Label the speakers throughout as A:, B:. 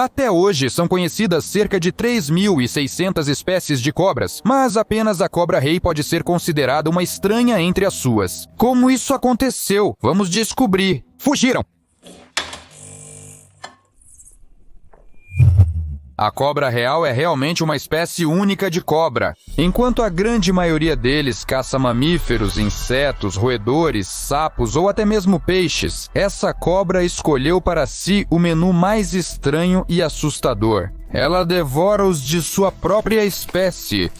A: Até hoje são conhecidas cerca de 3.600 espécies de cobras, mas apenas a cobra-rei pode ser considerada uma estranha entre as suas. Como isso aconteceu? Vamos descobrir. Fugiram! A cobra real é realmente uma espécie única de cobra. Enquanto a grande maioria deles caça mamíferos, insetos, roedores, sapos ou até mesmo peixes, essa cobra escolheu para si o menu mais estranho e assustador. Ela devora os de sua própria espécie.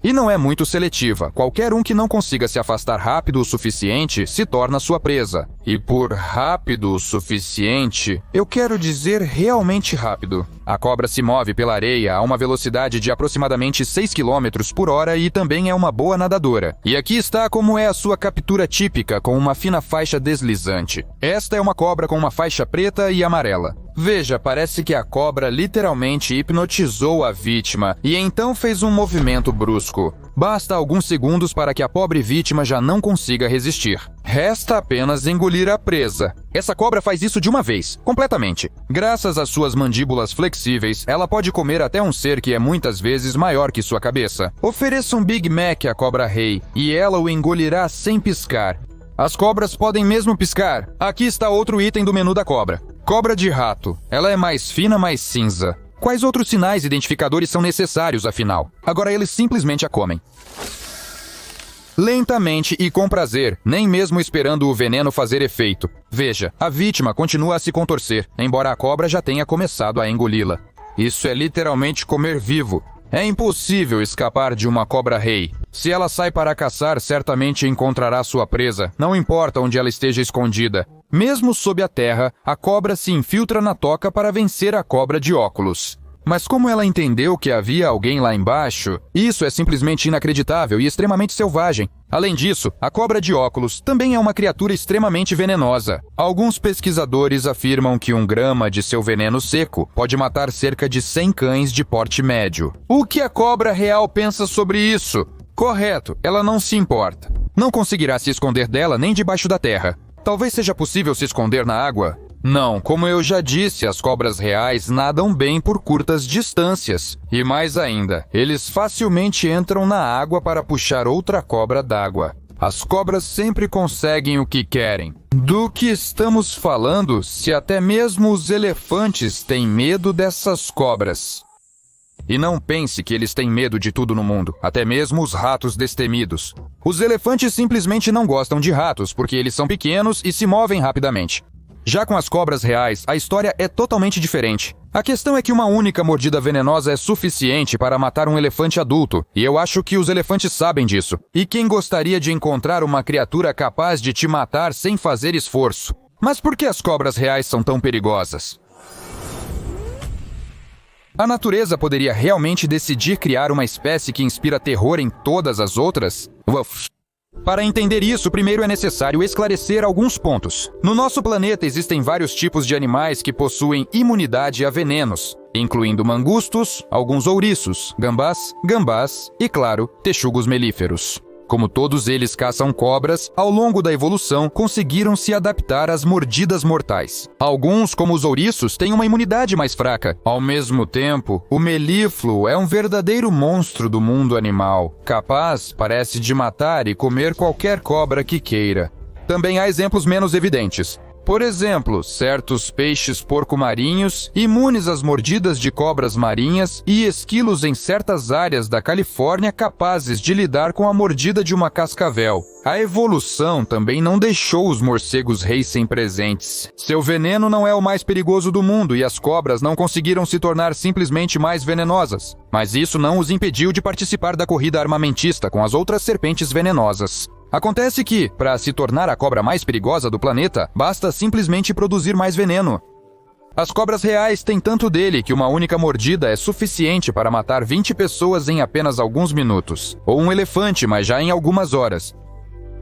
A: E não é muito seletiva. Qualquer um que não consiga se afastar rápido o suficiente se torna sua presa. E por rápido o suficiente, eu quero dizer realmente rápido. A cobra se move pela areia a uma velocidade de aproximadamente 6 km por hora e também é uma boa nadadora. E aqui está como é a sua captura típica, com uma fina faixa deslizante. Esta é uma cobra com uma faixa preta e amarela. Veja, parece que a cobra literalmente hipnotizou a vítima e então fez um movimento brusco. Basta alguns segundos para que a pobre vítima já não consiga resistir. Resta apenas engolir a presa. Essa cobra faz isso de uma vez, completamente. Graças às suas mandíbulas flexíveis, ela pode comer até um ser que é muitas vezes maior que sua cabeça. Ofereça um Big Mac à cobra-rei e ela o engolirá sem piscar. As cobras podem mesmo piscar. Aqui está outro item do menu da cobra. Cobra de rato. Ela é mais fina, mais cinza. Quais outros sinais identificadores são necessários, afinal? Agora eles simplesmente a comem. Lentamente e com prazer, nem mesmo esperando o veneno fazer efeito. Veja, a vítima continua a se contorcer, embora a cobra já tenha começado a engoli-la. Isso é literalmente comer vivo. É impossível escapar de uma cobra-rei. Se ela sai para caçar, certamente encontrará sua presa, não importa onde ela esteja escondida. Mesmo sob a terra, a cobra se infiltra na toca para vencer a cobra de óculos. Mas como ela entendeu que havia alguém lá embaixo? Isso é simplesmente inacreditável e extremamente selvagem. Além disso, a cobra de óculos também é uma criatura extremamente venenosa. Alguns pesquisadores afirmam que 1 grama de seu veneno seco pode matar cerca de 100 cães de porte médio. O que a cobra real pensa sobre isso? Correto, ela não se importa. Não conseguirá se esconder dela nem debaixo da terra. Talvez seja possível se esconder na água? Não, como eu já disse, as cobras reais nadam bem por curtas distâncias. E mais ainda, eles facilmente entram na água para puxar outra cobra d'água. As cobras sempre conseguem o que querem. Do que estamos falando se até mesmo os elefantes têm medo dessas cobras? E não pense que eles têm medo de tudo no mundo, até mesmo os ratos destemidos. Os elefantes simplesmente não gostam de ratos porque eles são pequenos e se movem rapidamente. Já com as cobras reais, a história é totalmente diferente. A questão é que uma única mordida venenosa é suficiente para matar um elefante adulto, e eu acho que os elefantes sabem disso. E quem gostaria de encontrar uma criatura capaz de te matar sem fazer esforço? Mas por que as cobras reais são tão perigosas? A natureza poderia realmente decidir criar uma espécie que inspira terror em todas as outras? Para entender isso, primeiro é necessário esclarecer alguns pontos. No nosso planeta existem vários tipos de animais que possuem imunidade a venenos, incluindo mangustos, alguns ouriços, gambás e, claro, texugos melíferos. Como todos eles caçam cobras, ao longo da evolução conseguiram se adaptar às mordidas mortais. Alguns, como os ouriços, têm uma imunidade mais fraca. Ao mesmo tempo, o melífluo é um verdadeiro monstro do mundo animal, capaz, parece, de matar e comer qualquer cobra que queira. Também há exemplos menos evidentes. Por exemplo, certos peixes porco-marinhos, imunes às mordidas de cobras marinhas e esquilos em certas áreas da Califórnia capazes de lidar com a mordida de uma cascavel. A evolução também não deixou os morcegos reis sem presentes. Seu veneno não é o mais perigoso do mundo e as cobras não conseguiram se tornar simplesmente mais venenosas. Mas isso não os impediu de participar da corrida armamentista com as outras serpentes venenosas. Acontece que, para se tornar a cobra mais perigosa do planeta, basta simplesmente produzir mais veneno. As cobras reais têm tanto dele que uma única mordida é suficiente para matar 20 pessoas em apenas alguns minutos, ou um elefante, mas já em algumas horas.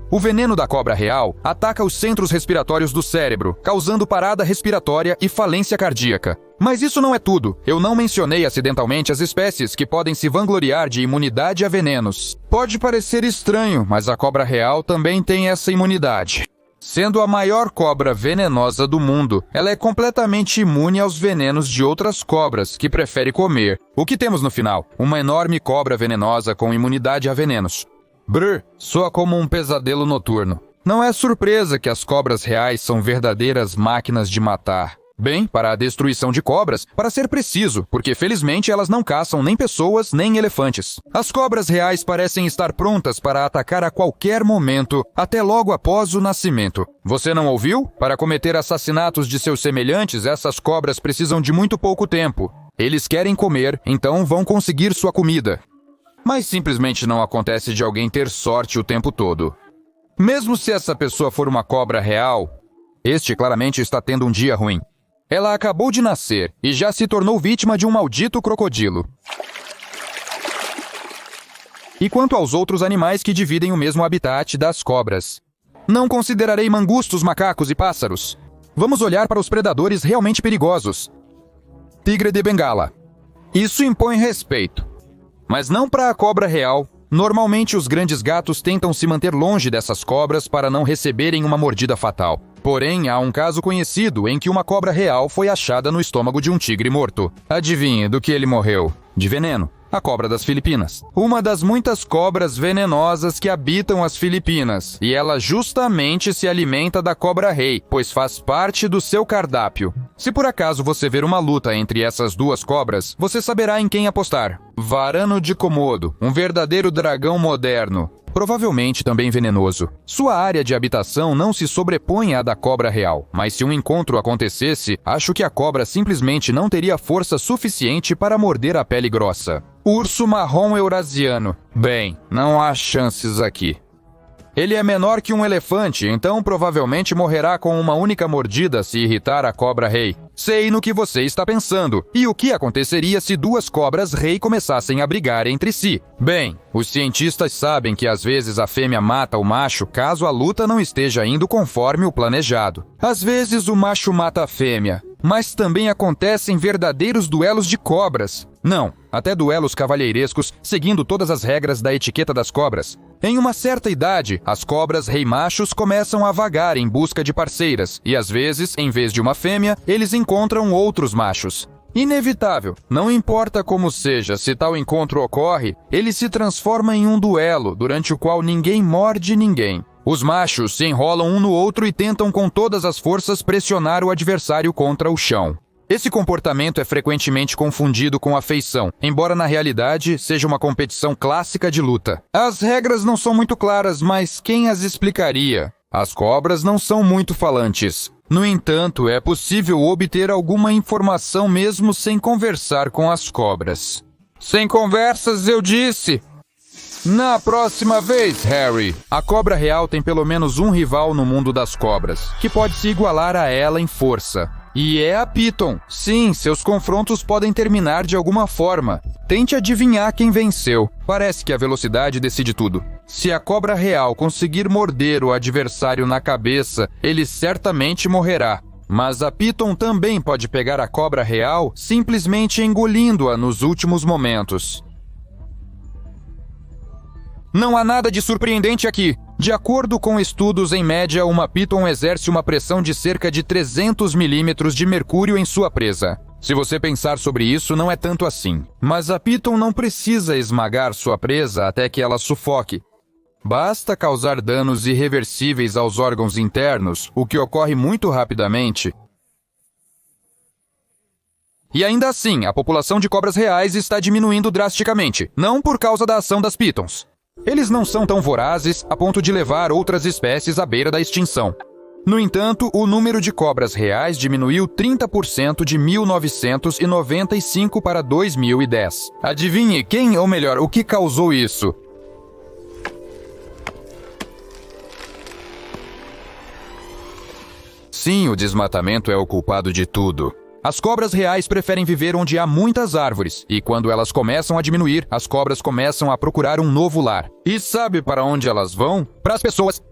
A: O veneno da cobra real ataca os centros respiratórios do cérebro, causando parada respiratória e falência cardíaca. Mas isso não é tudo. Eu não mencionei acidentalmente as espécies que podem se vangloriar de imunidade a venenos. Pode parecer estranho, mas a cobra real também tem essa imunidade. Sendo a maior cobra venenosa do mundo, ela é completamente imune aos venenos de outras cobras que prefere comer. O que temos no final? Uma enorme cobra venenosa com imunidade a venenos. Brr, soa como um pesadelo noturno. Não é surpresa que as cobras reais são verdadeiras máquinas de matar. Bem, para a destruição de cobras, para ser preciso, porque felizmente elas não caçam nem pessoas nem elefantes. As cobras reais parecem estar prontas para atacar a qualquer momento, até logo após o nascimento. Você não ouviu? Para cometer assassinatos de seus semelhantes, essas cobras precisam de muito pouco tempo. Eles querem comer, então vão conseguir sua comida. Mas simplesmente não acontece de alguém ter sorte o tempo todo. Mesmo se essa pessoa for uma cobra real, este claramente está tendo um dia ruim. Ela acabou de nascer e já se tornou vítima de um maldito crocodilo. E quanto aos outros animais que dividem o mesmo habitat das cobras? Não considerarei mangustos, macacos e pássaros. Vamos olhar para os predadores realmente perigosos. Tigre de Bengala. Isso impõe respeito. Mas não para a cobra real. Normalmente os grandes gatos tentam se manter longe dessas cobras para não receberem uma mordida fatal. Porém, há um caso conhecido em que uma cobra real foi achada no estômago de um tigre morto. Adivinhe do que ele morreu? De veneno. A cobra das Filipinas. Uma das muitas cobras venenosas que habitam as Filipinas. E ela justamente se alimenta da cobra-rei, pois faz parte do seu cardápio. Se por acaso você ver uma luta entre essas duas cobras, você saberá em quem apostar. Varano de Komodo, um verdadeiro dragão moderno. Provavelmente também venenoso. Sua área de habitação não se sobrepõe à da cobra real, mas se um encontro acontecesse, acho que a cobra simplesmente não teria força suficiente para morder a pele grossa. Urso marrom eurasiano. Bem, não há chances aqui. Ele é menor que um elefante, então provavelmente morrerá com uma única mordida se irritar a cobra-rei. Sei no que você está pensando. E o que aconteceria se duas cobras-rei começassem a brigar entre si? Bem, os cientistas sabem que às vezes a fêmea mata o macho caso a luta não esteja indo conforme o planejado. Às vezes o macho mata a fêmea, mas também acontecem verdadeiros duelos de cobras. Não, até duelos cavalheirescos, seguindo todas as regras da etiqueta das cobras. Em uma certa idade, as cobras rei machos começam a vagar em busca de parceiras, e às vezes, em vez de uma fêmea, eles encontram outros machos. Inevitável, não importa como seja, se tal encontro ocorre, ele se transforma em um duelo, durante o qual ninguém morde ninguém. Os machos se enrolam um no outro e tentam com todas as forças pressionar o adversário contra o chão. Esse comportamento é frequentemente confundido com afeição, embora na realidade seja uma competição clássica de luta. As regras não são muito claras, mas quem as explicaria? As cobras não são muito falantes. No entanto, é possível obter alguma informação mesmo sem conversar com as cobras. Sem conversas, eu disse! Na próxima vez, Harry, a cobra real tem pelo menos um rival no mundo das cobras, que pode se igualar a ela em força. E é a Piton. Sim, seus confrontos podem terminar de alguma forma. Tente adivinhar quem venceu. Parece que a velocidade decide tudo. Se a cobra real conseguir morder o adversário na cabeça, ele certamente morrerá. Mas a Piton também pode pegar a cobra real simplesmente engolindo-a nos últimos momentos. Não há nada de surpreendente aqui. De acordo com estudos, em média, uma Piton exerce uma pressão de cerca de 300 milímetros de mercúrio em sua presa. Se você pensar sobre isso, não é tanto assim. Mas a Piton não precisa esmagar sua presa até que ela sufoque. Basta causar danos irreversíveis aos órgãos internos, o que ocorre muito rapidamente. E ainda assim, a população de cobras reais está diminuindo drasticamente, não por causa da ação das Pitons. Eles não são tão vorazes a ponto de levar outras espécies à beira da extinção. No entanto, o número de cobras reais diminuiu 30% de 1995 para 2010. Adivinhe quem, ou melhor, o que causou isso? Sim, o desmatamento é o culpado de tudo. As cobras reais preferem viver onde há muitas árvores, e quando elas começam a diminuir, as cobras começam a procurar um novo lar. E sabe para onde elas vão? Para as pessoas.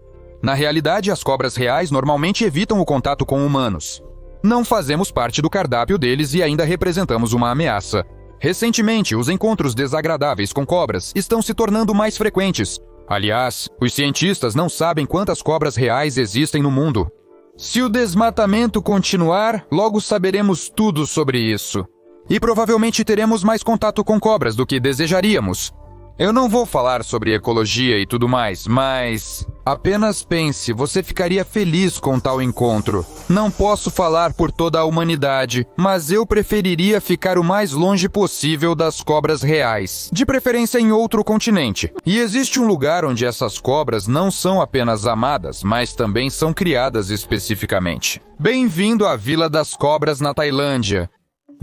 A: Na realidade, as cobras reais normalmente evitam o contato com humanos. Não fazemos parte do cardápio deles e ainda representamos uma ameaça. Recentemente, os encontros desagradáveis com cobras estão se tornando mais frequentes. Aliás, os cientistas não sabem quantas cobras reais existem no mundo. Se o desmatamento continuar, logo saberemos tudo sobre isso. E provavelmente teremos mais contato com cobras do que desejaríamos. Eu não vou falar sobre ecologia e tudo mais, mas... apenas pense, você ficaria feliz com tal encontro. Não posso falar por toda a humanidade, mas eu preferiria ficar o mais longe possível das cobras reais. De preferência em outro continente. E existe um lugar onde essas cobras não são apenas amadas, mas também são criadas especificamente. Bem-vindo à Vila das Cobras na Tailândia.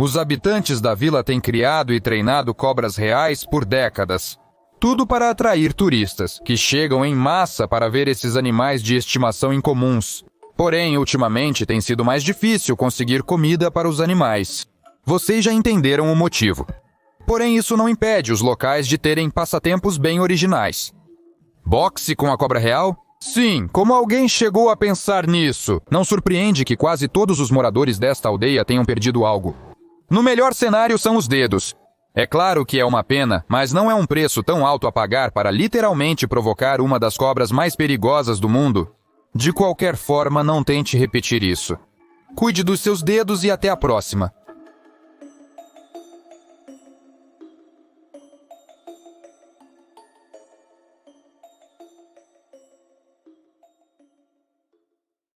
A: Os habitantes da vila têm criado e treinado cobras reais por décadas. Tudo para atrair turistas, que chegam em massa para ver esses animais de estimação incomuns. Porém, ultimamente tem sido mais difícil conseguir comida para os animais. Vocês já entenderam o motivo. Porém, isso não impede os locais de terem passatempos bem originais. Boxe com a cobra real? Sim, como alguém chegou a pensar nisso? Não surpreende que quase todos os moradores desta aldeia tenham perdido algo. No melhor cenário são os dedos. É claro que é uma pena, mas não é um preço tão alto a pagar para literalmente provocar uma das cobras mais perigosas do mundo. De qualquer forma, não tente repetir isso. Cuide dos seus dedos e até a próxima.